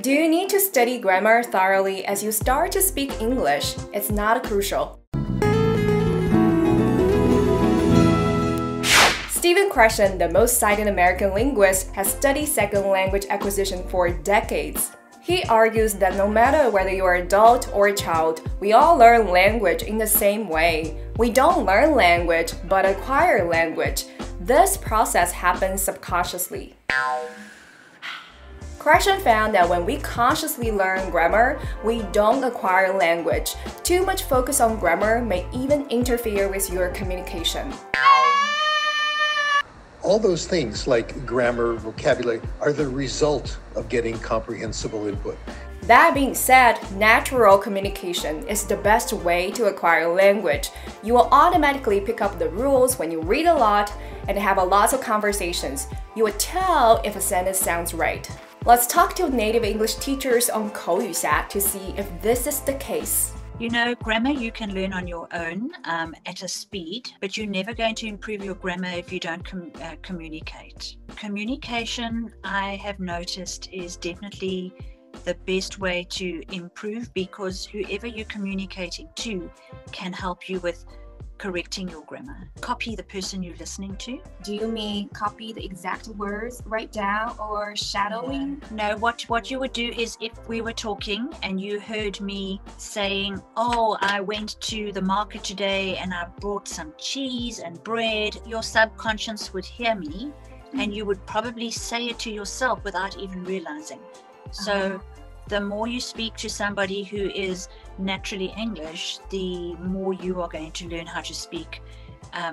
Do you need to study grammar thoroughly as you start to speak English? It's not crucial. Stephen Krashen, the most cited American linguist, has studied second language acquisition for decades. He argues that no matter whether you're an adult or a child, we all learn language in the same way. We don't learn language, but acquire language. This process happens subconsciously. Krashen found that when we consciously learn grammar, we don't acquire language. Too much focus on grammar may even interfere with your communication. All those things like grammar, vocabulary, are the result of getting comprehensible input. That being said, natural communication is the best way to acquire language. You will automatically pick up the rules when you read a lot and have lots of conversations. You will tell if a sentence sounds right. Let's talk to native English teachers on 口语侠 to see if this is the case. You know, grammar you can learn on your own at a speed, but you're never going to improve your grammar if you don't communicate. Communication, I have noticed, is definitely the best way to improve because whoever you're communicating to can help you with correcting your grammar. Copy the person you're listening to. Do you mean copy the exact words, write down, or shadowing? No, what you would do is if we were talking and you heard me saying, oh, I went to the market today and I brought some cheese and bread, your subconscious would hear me and you would probably say it to yourself without even realizing. So the more you speak to somebody who is naturally English, the more you are going to learn how to speak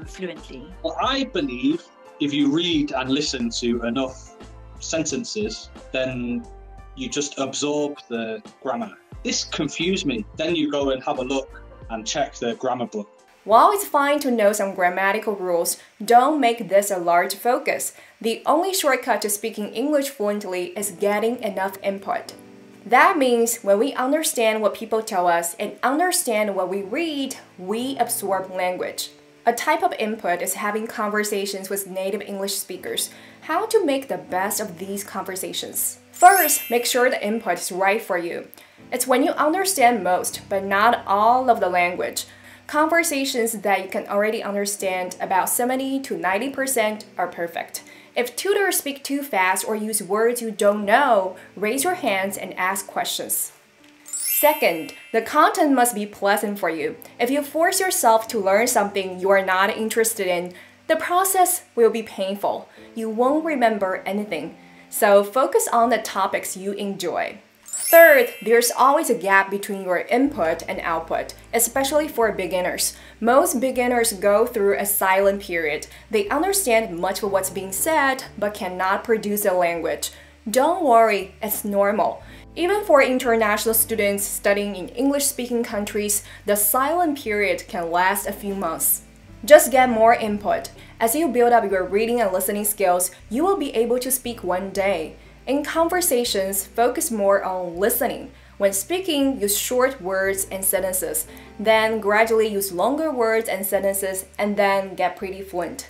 fluently. Well, I believe if you read and listen to enough sentences, then you just absorb the grammar. This confused me. Then you go and have a look and check the grammar book. While it's fine to know some grammatical rules, don't make this a large focus. The only shortcut to speaking English fluently is getting enough input. That means when we understand what people tell us and understand what we read, we absorb language. A type of input is having conversations with native English speakers. How to make the best of these conversations? First, make sure the input is right for you. It's when you understand most, but not all of the language. Conversations that you can already understand about 70 to 90% are perfect. If tutors speak too fast or use words you don't know, raise your hands and ask questions. Second, the content must be pleasant for you. If you force yourself to learn something you are not interested in, the process will be painful. You won't remember anything. So focus on the topics you enjoy. Third, there's always a gap between your input and output, especially for beginners. Most beginners go through a silent period. They understand much of what's being said, but cannot produce a language. Don't worry, it's normal. Even for international students studying in English-speaking countries, the silent period can last a few months. Just get more input. As you build up your reading and listening skills, you will be able to speak one day. In conversations, focus more on listening. When speaking, use short words and sentences. Then gradually use longer words and sentences, and then get pretty fluent.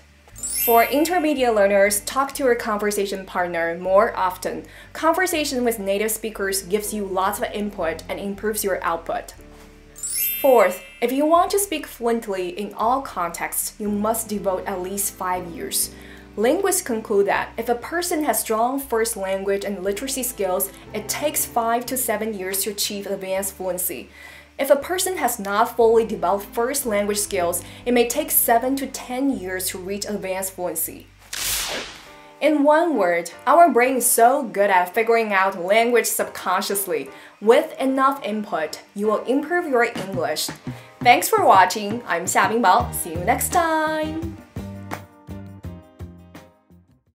For intermediate learners, talk to your conversation partner more often. Conversation with native speakers gives you lots of input and improves your output. Fourth, if you want to speak fluently in all contexts, you must devote at least 5 years. Linguists conclude that if a person has strong first language and literacy skills, it takes 5 to 7 years to achieve advanced fluency. If a person has not fully developed first language skills, it may take 7 to 10 years to reach advanced fluency. In one word, our brain is so good at figuring out language subconsciously. With enough input, you will improve your English. Thanks for watching. I'm Xia Bingbao. See you next time.